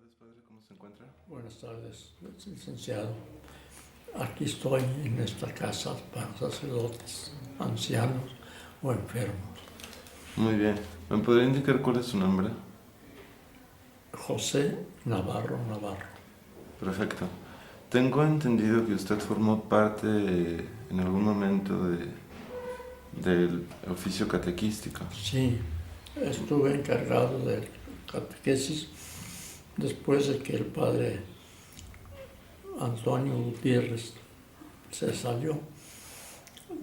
tardes, padre. ¿Cómo se encuentra? Buenas tardes, licenciado. Aquí estoy en esta casa para sacerdotes, ancianos o enfermos. Muy bien. ¿Me podría indicar cuál es su nombre? José Navarro Navarro. Perfecto. Tengo entendido que usted formó parte en algún momento del oficio catequístico. Sí, estuve encargado de catequesis después de que el padre Antonio Gutiérrez se salió.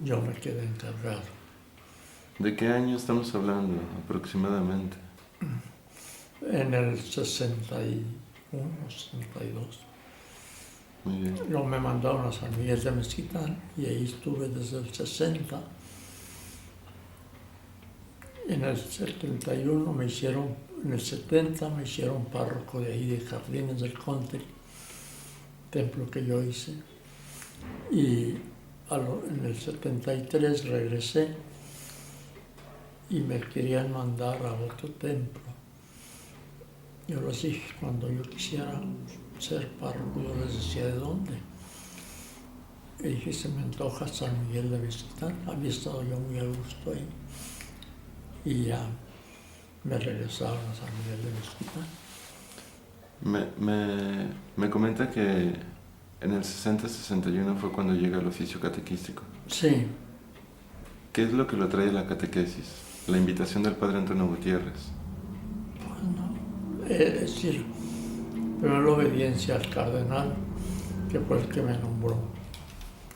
Yo me quedé encargado. ¿De qué año estamos hablando aproximadamente? En el 61, 62. Muy bien. Luego me mandaron a San Miguel de Mezquitán y ahí estuve desde el 60. En el 71 en el 70 me hicieron párroco de ahí de Jardines del Conte, templo que yo hice. Y en el 73 regresé y me querían mandar a otro templo. Yo les dije, cuando yo quisiera ser párroco, yo les decía de dónde. Y dije, se me antoja San Miguel de Mezquitán. Había estado yo muy a gusto ahí. Y ya me regresaron a San Miguel de Mezquitán. Me comenta que en el 60-61 fue cuando llega el oficio catequístico. Sí. ¿Qué es lo que lo trae a la catequesis? La invitación del padre Antonio Gutiérrez. Bueno, es decir, primero la obediencia al cardenal, que fue el que me nombró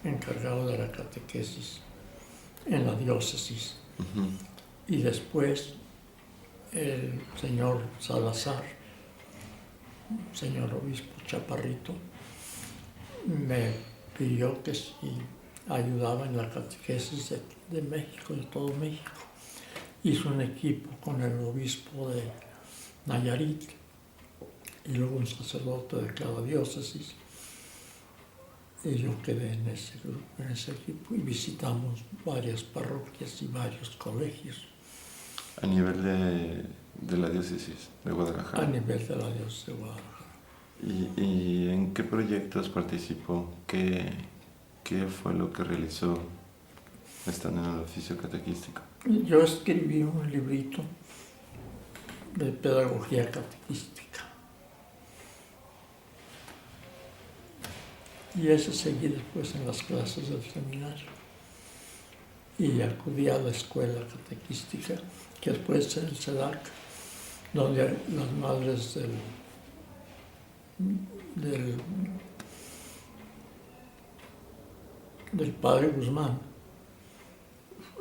encargado de la catequesis en la diócesis. Uh-huh. Y después el señor Salazar, señor obispo Chaparrito, me pidió que si ayudaba en la catequesis de México, de todo México. Hizo un equipo con el obispo de Nayarit y luego un sacerdote de cada diócesis. Y yo quedé en ese grupo, en ese equipo, y visitamos varias parroquias y varios colegios. A nivel de la diócesis de Guadalajara. A nivel de la diócesis de Guadalajara. ¿Y en qué proyectos participó? ¿Qué fue lo que realizó estando en el oficio catequístico? Yo escribí un librito de pedagogía catequística. Y ese seguí después en las clases del seminario. Y acudí a la escuela catequística, que después es el SEDAC, donde las madres del padre Guzmán,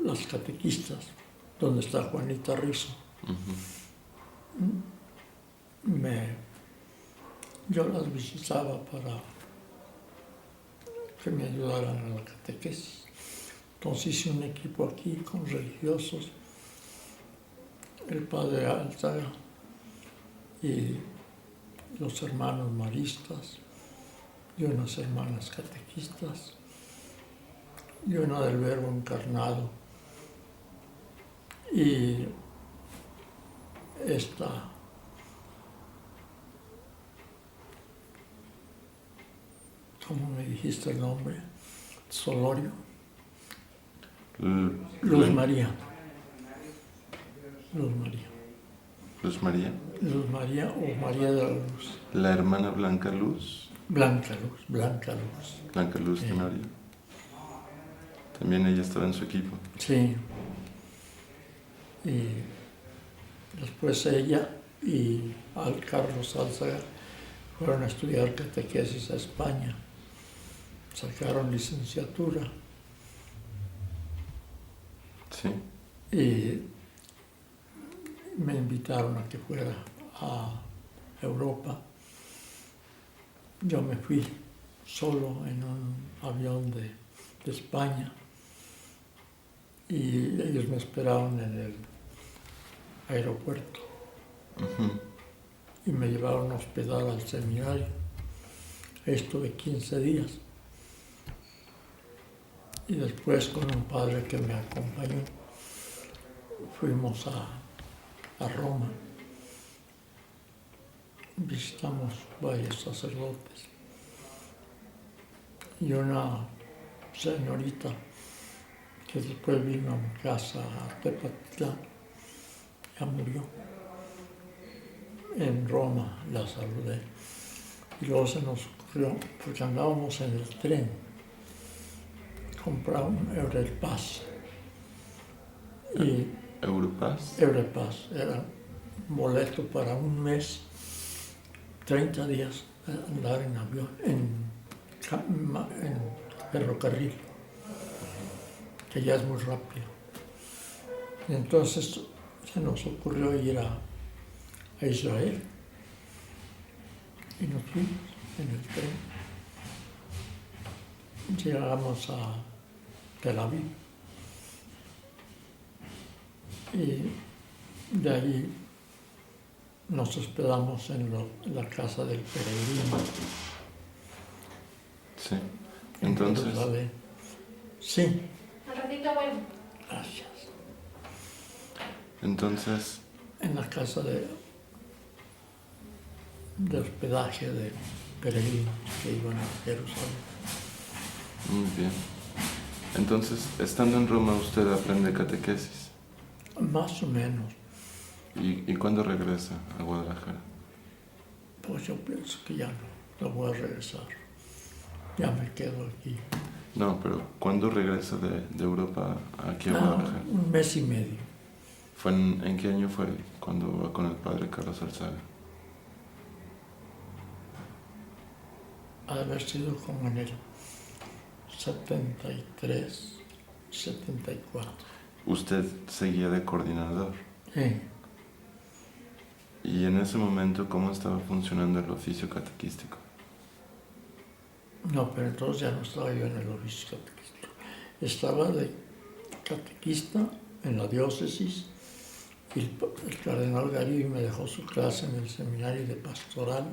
las catequistas, donde está Juanita Rizzo, yo las visitaba para que me ayudaran a la catequesis. Entonces hice un equipo aquí con religiosos, el padre Álzaga y los hermanos maristas y unas hermanas catequistas y una del Verbo Encarnado y esta ¿cómo me dijiste el nombre? Solorio. Luz María. Luz María. Luz María. Luz María o María de la Luz. La hermana Blanca Luz. Blanca Luz, Blanca Luz. Blanca Luz Tenorio. También ella estaba en su equipo. Sí. Y después ella y al Carlos Álzaga fueron a estudiar catequesis a España. Sacaron licenciatura. Sí. Y me invitaron a que fuera a Europa. Yo me fui solo en un avión de España y ellos me esperaron en el aeropuerto. Uh-huh. Y me llevaron a hospedar al seminario. Estuve 15 días. Y después con un padre que me acompañó fuimos a Roma visitamos varios sacerdotes y una señorita que después vino a mi casa a Tepatitlán, ya murió. En Roma la saludé. Y luego se nos ocurrió, porque andábamos en el tren, comprar un Europass. Y ¿Europass? Europass era un boleto para un mes, 30 días, andar en avión, en ferrocarril, que ya es muy rápido. Y entonces se nos ocurrió ir a Israel y nos fuimos en el tren. Llegamos a Tel Aviv y de ahí nos hospedamos en la casa del peregrino. Sí. En Entonces, Jerusalén. Sí, Al ratito vuelvo. gracias. entonces, En la casa de hospedaje de peregrinos que iban a Jerusalén. muy bien. Entonces, estando en Roma, usted aprende catequesis. Más o menos, ¿Y cuándo regresa a Guadalajara? pues yo pienso que ya no voy a regresar. Ya me quedo aquí. No, pero ¿cuándo regresa de Europa aquí a Guadalajara? Un mes y medio. ¿Fue en qué año fue cuando va con el padre Carlos Alzaga? Ha de haber sido como en el 73, 74. Usted seguía de coordinador. Sí. ¿Y en ese momento cómo estaba funcionando el oficio catequístico? No, pero entonces ya no estaba yo en el oficio catequístico. Estaba de catequista en la diócesis y el cardenal Garibi me dejó su clase en el seminario de pastoral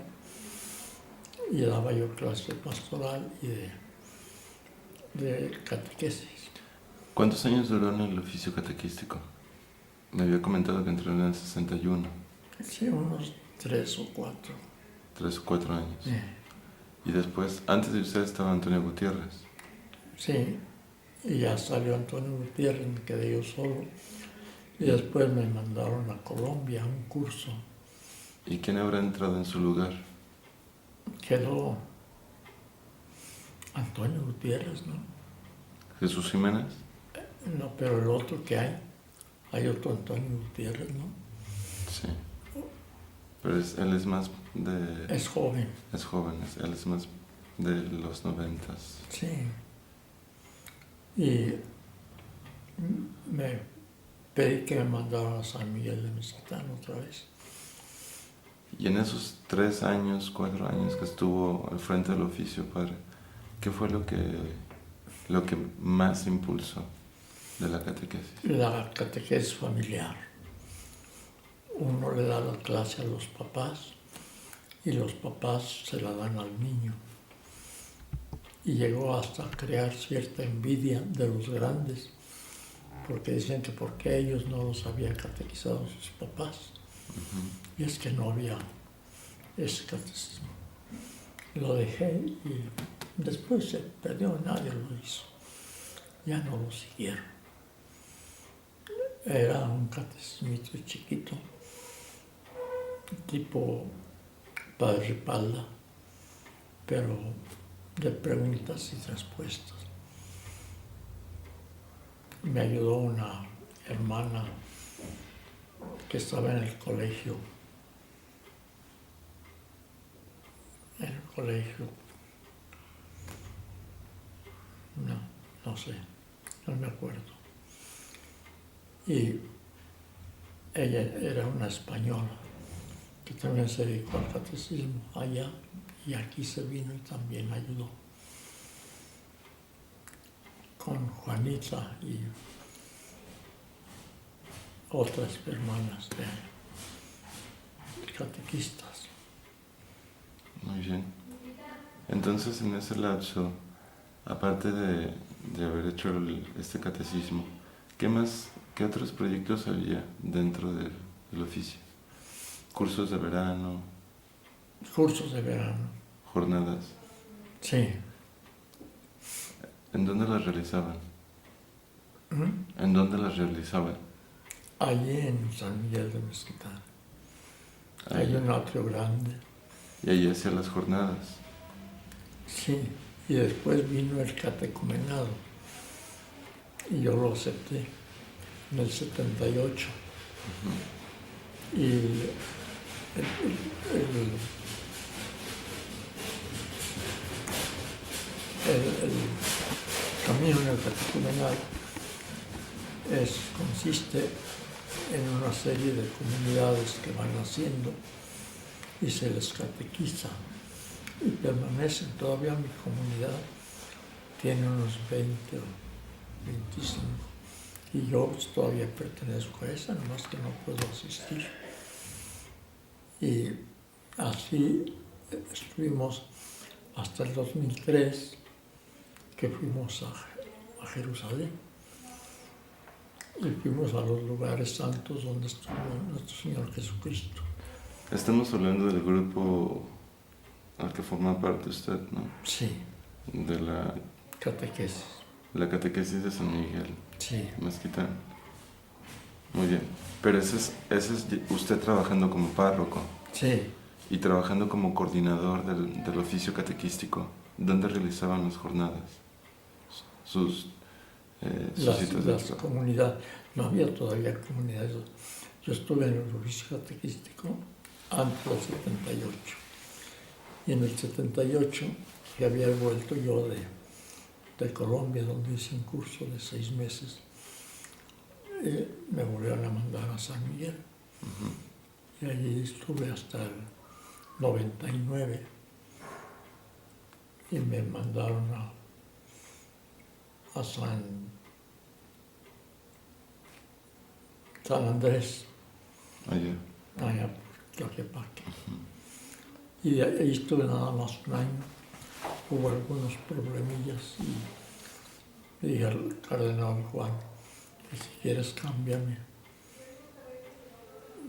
y daba yo clase de pastoral y de catequesis. ¿Cuántos años duró en el oficio catequístico? Me había comentado que entró en el 61. Sí, unos 3 o 4. 3 o 4 años. Y después, antes de usted estaba Antonio Gutiérrez. Sí, y ya salió Antonio Gutiérrez, me quedé yo solo. Y después me mandaron a Colombia a un curso. ¿Y quién habrá entrado en su lugar? Quedó Antonio Gutiérrez, ¿no? ¿Jesús Jiménez? No, pero el otro que hay otro Antonio Gutiérrez, ¿no? Sí. Pero él es más de... Es joven. Es joven, él es más de los 90. Sí. Y me pedí que me mandaran a San Miguel de Mezquitán otra vez. Y en esos 3 años, 4 años que estuvo al frente del oficio, padre, ¿qué fue lo que más impulsó de la catequesis? La catequesis familiar. Uno le da la clase a los papás y los papás se la dan al niño. Y llegó hasta crear cierta envidia de los grandes, porque dicen que porque ellos no los habían catequizado sus papás. Y es que no había ese catecismo. Lo dejé y después se perdió, nadie lo hizo. Ya no lo siguieron. Era un catecismo chiquito, tipo Padre Ripalda, pero de preguntas y respuestas. Me ayudó una hermana que estaba en el colegio, no sé, no me acuerdo. Y ella era una española que también se dedicó al catecismo allá y aquí se vino y también ayudó con Juanita y otras hermanas de catequistas. Muy bien. Entonces, en ese lapso, aparte de haber hecho este catecismo, ¿qué otros proyectos había dentro del oficio? ¿Cursos de verano? cursos de verano. jornadas. Sí. ¿En dónde las realizaban? ¿Mm? ¿En dónde las realizaban? Allí en San Miguel de Mezquitán. Hay Ahí. un atrio grande. Y ahí hacía las jornadas. Sí. Y después vino el catecumenado. Y yo lo acepté en el 78. Y el camino en el catecumenado consiste en una serie de comunidades que van haciendo y se les catequiza y permanecen. Todavía mi comunidad tiene unos 20 o 25 y yo todavía pertenezco a esa, nomás que no puedo asistir. Y así estuvimos hasta el 2003, que fuimos a Jerusalén y fuimos a los lugares santos donde estuvo nuestro Señor Jesucristo. Estamos hablando del grupo al que forma parte usted, ¿no? Sí, De la catequesis. catequesis de San Miguel Sí, Mezquitán. Muy bien. Pero ese es usted trabajando como párroco sí. y trabajando como coordinador del oficio catequístico. ¿Dónde realizaban las jornadas? Sus citas de Las trabajo. comunidades, no había todavía comunidades. Yo estuve en el oficio catequístico antes del 78. Y en el 78, que había vuelto yo de Colombia, donde hice un curso de 6 meses, me volvieron a mandar a San Miguel. Y allí estuve hasta el 99 y me mandaron a San Andrés, allá por Tlaquepaque. Y ahí estuve nada más un año. Hubo algunos problemillas y le dije al cardenal Juan que si quieres cámbiame.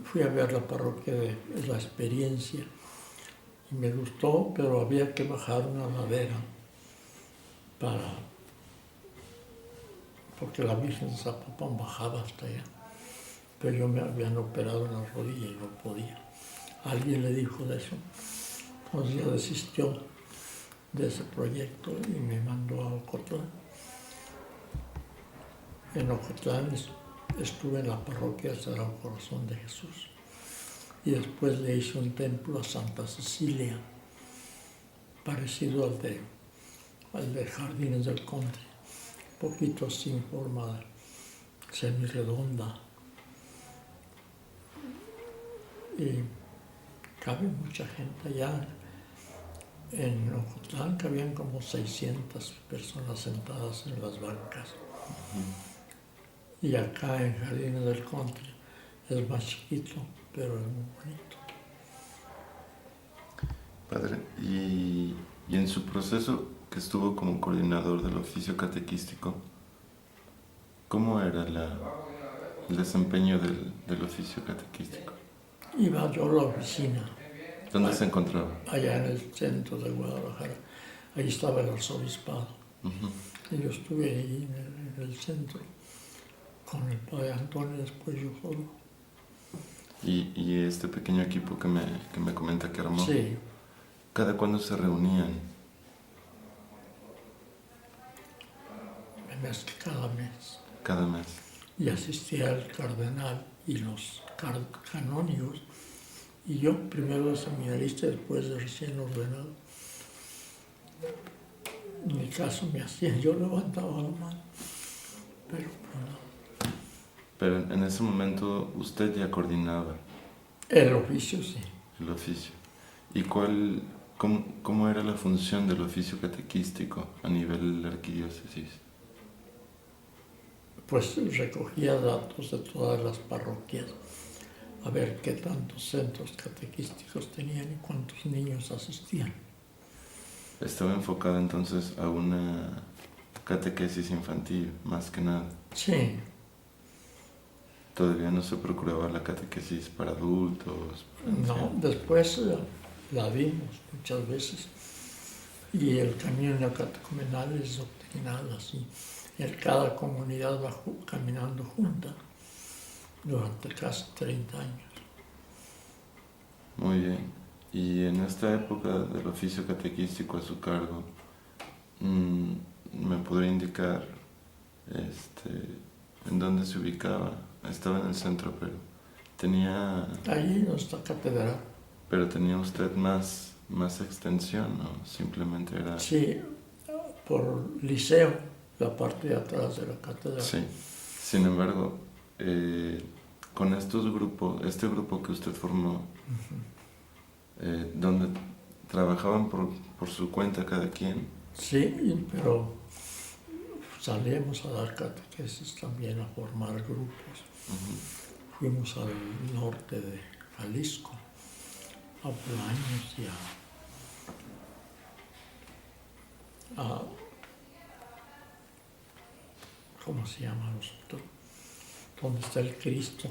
Fui a ver la parroquia de La Experiencia y me gustó, pero había que bajar una ladera porque la Virgen de Zapopan bajaba hasta allá. Pero yo me habían operado en la rodilla y no podía. Alguien le dijo de eso. Entonces ya desistió de ese proyecto y me mandó a Ocotlán. En Ocotlán estuve en la parroquia del Sagrado Corazón de Jesús. Y después le hice un templo a Santa Cecilia, parecido al de Jardines del Conde, un poquito sin forma semirredonda. Y cabe mucha gente allá. En Ocotlán cabían como 600 personas sentadas en las bancas. Y acá en Jardines del Conde es más chiquito, pero es muy bonito. Padre, y en su proceso que estuvo como coordinador del oficio catequístico, ¿cómo era el desempeño del oficio catequístico? Iba yo a la oficina. ¿Dónde se encontraba? Allá en el centro de Guadalajara. Ahí estaba el arzobispado. Y yo estuve ahí en el centro con el padre Antonio, después yo solo. Y este pequeño equipo que me comenta que armó, Sí, ¿cada cuándo se reunían? cada mes. Cada mes. Y asistía el cardenal y los canónigos. Y yo, primero de seminarista, después de recién ordenado. En mi caso me hacían, yo levantaba la mano, pero pues no. Pero en ese momento usted ya coordinaba El oficio sí. el oficio. ¿Y cómo era la función del oficio catequístico a nivel de la arquidiócesis? Pues recogía datos de todas las parroquias, a ver qué tantos centros catequísticos tenían y cuántos niños asistían. Estaba enfocada entonces a una catequesis infantil, más que nada. Sí, Todavía no se procuraba la catequesis para adultos. no, después la vimos muchas veces. Y el camino neocatecumenal es doctrinal, así. Cada comunidad va caminando junta durante casi 30 años. Muy bien. Y en esta época del oficio catequístico a su cargo, ¿me podría indicar en dónde se ubicaba? Estaba en el centro, pero Ahí no está catedral. Pero tenía usted más extensión, ¿no? Simplemente era... Sí, por Liceo, la parte de atrás de la catedral. Sí. Sin embargo, con este grupo que usted formó, donde trabajaban por su cuenta cada quien. Sí, pero salíamos a dar catequesis también, a formar grupos. Fuimos al norte de Jalisco, a Bolaños y a ¿cómo se llama nosotros? Donde está el Cristo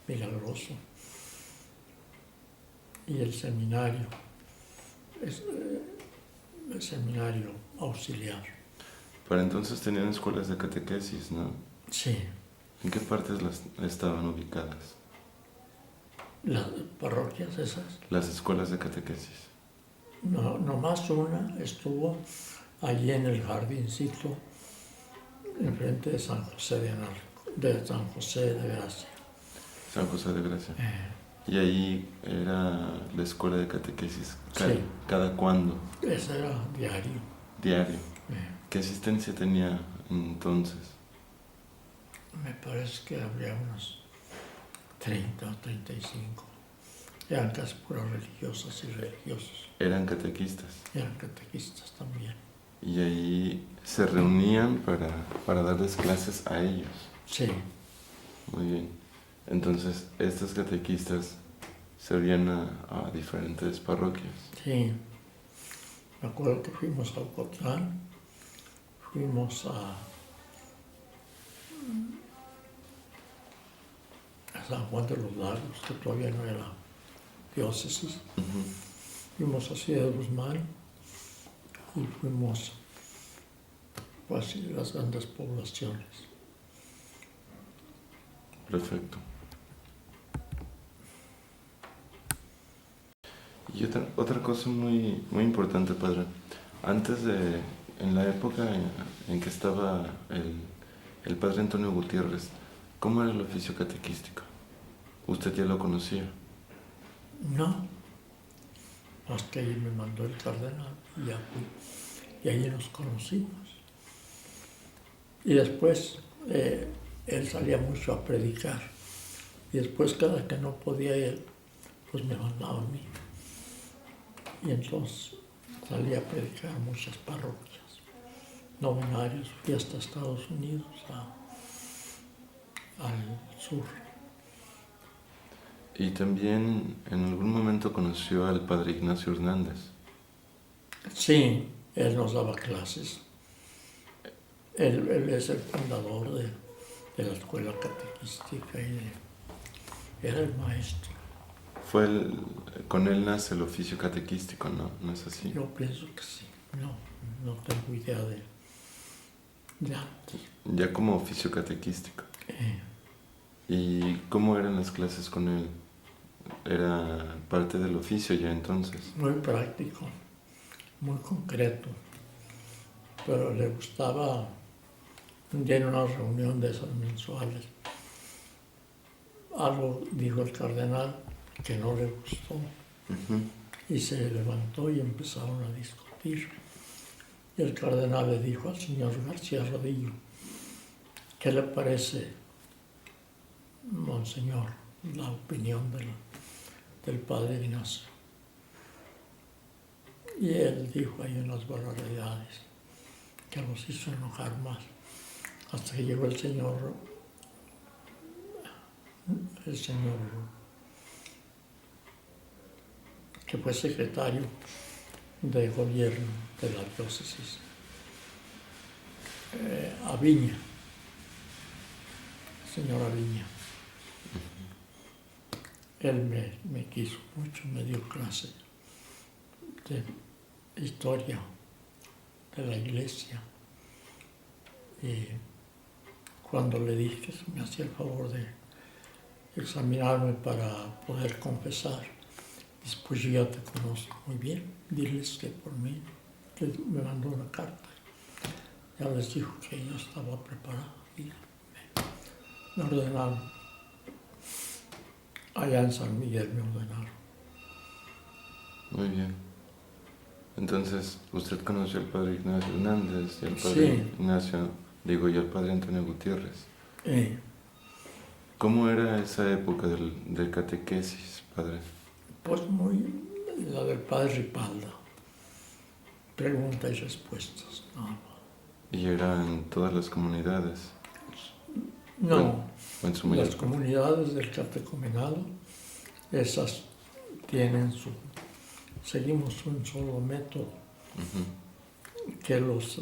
milagroso y el seminario, el seminario auxiliar. Para entonces tenían escuelas de catequesis, ¿no? Sí. ¿En qué partes estaban ubicadas? ¿Las parroquias esas? Las escuelas de catequesis. No, nomás una estuvo allí en el jardincito, enfrente de San José de San José de Gracia. San José de Gracia. Y ahí era la escuela de catequesis. Sí. ¿Cada cuándo? Ese era diario. Diario. ¿Qué asistencia tenía entonces? Me parece que habría unos 30 o 35. Eran casi puras religiosas y religiosos. ¿Eran catequistas? Eran catequistas también. Y ahí se reunían para darles clases a ellos. Sí. Muy bien. Entonces, estos catequistas servían a diferentes parroquias. Sí. Me acuerdo que fuimos a Ocotlán, fuimos a San Juan de los Lagos, que todavía no era diócesis. Fuimos a Ciudad de Guzmán y fuimos pues, a las grandes poblaciones. Perfecto. Y otra cosa muy, muy importante, padre. En la época en que estaba el padre Antonio Gutiérrez, ¿cómo era el oficio catequístico? ¿Usted ya lo conocía? No, más que ahí me mandó el cardenal y ya fui, y ahí nos conocimos. Y después él salía mucho a predicar, y después cada que no podía él, pues me mandaba a mí. Y entonces salí a predicar en muchas parroquias, novenarios, fui hasta Estados Unidos, al sur. Y también en algún momento conoció al padre Ignacio Hernández. Sí, él nos daba clases. Él es el fundador de la escuela catequística era el maestro. Con él nace el oficio catequístico, ¿no? ¿No es así? Yo pienso que sí. No tengo idea de antes. Ya como oficio catequístico. ¿Y cómo eran las clases con él? ¿Era parte del oficio ya entonces? Muy práctico, muy concreto. Pero le gustaba, un día en una reunión de esas mensuales, algo dijo el cardenal que no le gustó. Y se levantó y empezaron a discutir. Y el cardenal le dijo al señor García Rodillo, ¿qué le parece, monseñor, la opinión del padre Ignacio? Y él dijo ahí unas barbaridades que los hizo enojar más. Hasta que llegó el señor que fue secretario de gobierno de la diócesis, Aviña, señor Aviña. Él me quiso mucho, me dio clase historia de la iglesia. Y cuando le dije que me hacía el favor de examinarme para poder confesar, después yo ya te conozco muy bien, diles que por mí, que me mandó una carta. Ya les dijo que yo estaba preparado y me ordenaron. Allá en San Miguel me ordenaron. Muy bien. Entonces, usted conoció al padre Ignacio Hernández y al padre y al padre Antonio Gutiérrez. ¿Cómo era esa época del catequesis, padre? Pues muy la del padre Ripalda. Preguntas y respuestas. ¿Y era en todas las comunidades? No, ¿O en su mayor las parte? comunidades del catecumenado, esas tienen seguimos un solo método, que los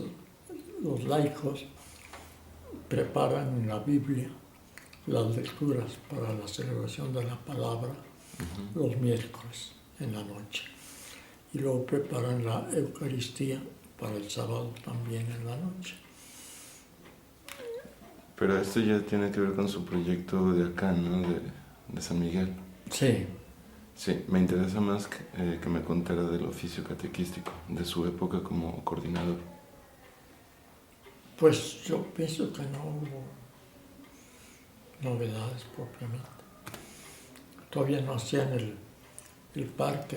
laicos preparan en la Biblia las lecturas para la celebración de la palabra los miércoles en la noche. Y luego preparan la Eucaristía para el sábado también en la noche. Pero esto ya tiene que ver con su proyecto de acá, ¿no? De San Miguel. Sí. Sí, me interesa más que me contara del oficio catequístico, de su época como coordinador. Pues yo pienso que no hubo novedades propiamente. Todavía no hacían el parque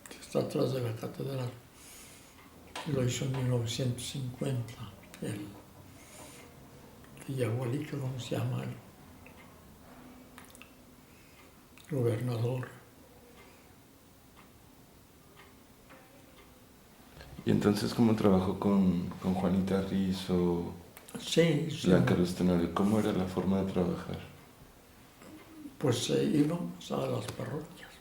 que está atrás de la catedral. Lo hizo en 1950, el Yagualica, ¿cómo se llama? El gobernador. ¿Y entonces cómo trabajó con Juanita Rizzo, Sí, sí. Blanca Luz Tenorio? ¿Cómo era la forma de trabajar? Pues íbamos a las parroquias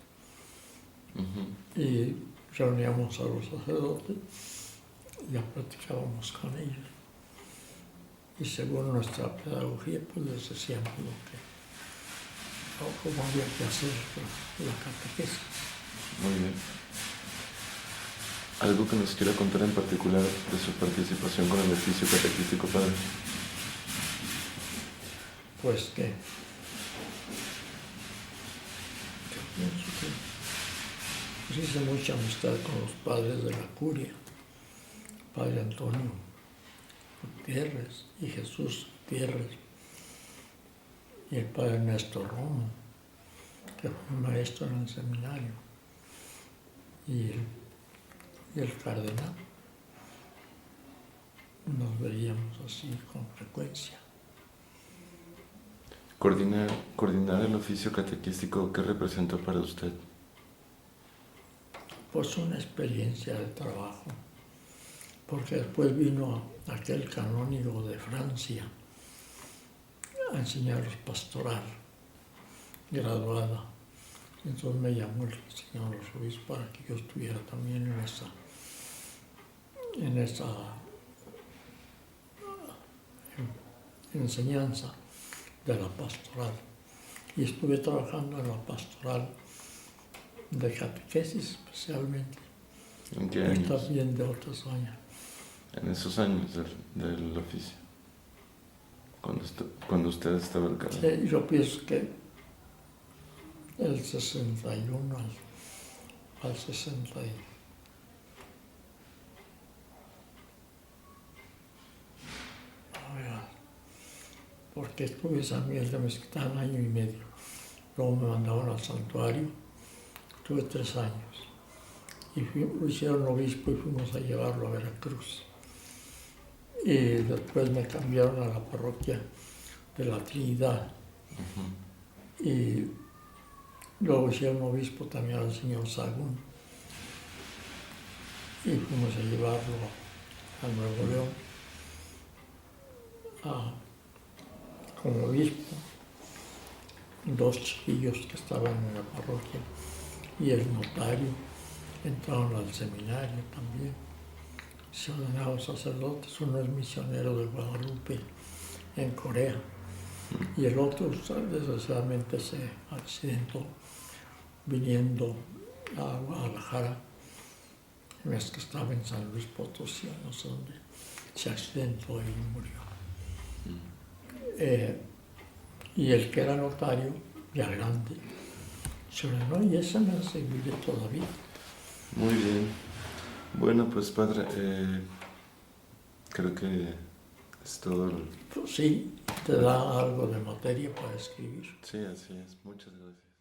y reuníamos a los sacerdotes y ya platicábamos con ellos. Y según nuestra pedagogía, pues les decíamos cómo había que hacer la catequesis. Muy bien. ¿Algo que nos quiera contar en particular de su participación con el oficio catequístico, padre? Pues que yo pienso que pues hice mucha amistad con los padres de la curia, padre Antonio Gutiérrez y Jesús Gutiérrez, y el padre Néstor Romo, que fue maestro en el seminario, y el cardenal. Nos veíamos así con frecuencia. Coordinar el oficio catequístico, ¿qué representó para usted? Pues una experiencia de trabajo, porque después vino aquel canónigo de Francia a enseñarnos pastoral, graduada. Entonces me llamó el señor arzobispo para que yo estuviera también en esa enseñanza de la pastoral. Y estuve trabajando en la pastoral de catequesis especialmente. ¿En qué Y años? también de otros años. En esos años del oficio, cuando usted estaba al cargo. Sí, yo pienso que el 61 al 60. Porque estuve en San Miguel de Mezquitán año y medio. Luego me mandaron al santuario, estuve 3 años. Y lo hicieron obispo y fuimos a llevarlo a Veracruz. Y después me cambiaron a la parroquia de la Trinidad. Y luego hicieron obispo también al señor Sagún. Y fuimos a llevarlo a Nuevo León como obispo. 2 chiquillos que estaban en la parroquia y el notario entraron al seminario también. Se ordenaron sacerdotes. Uno es misionero de Guadalupe en Corea y el otro desgraciadamente se accidentó viniendo a Guadalajara no es que estaba en San Luis Potosí, no sé dónde, se accidentó y murió. Y el que era notario, ya grande, se ordenó y esa me hace vivir todavía. Muy bien. Bueno, pues padre, creo que es todo. Pues sí, te da algo de materia para escribir. Sí, así es. Muchas gracias.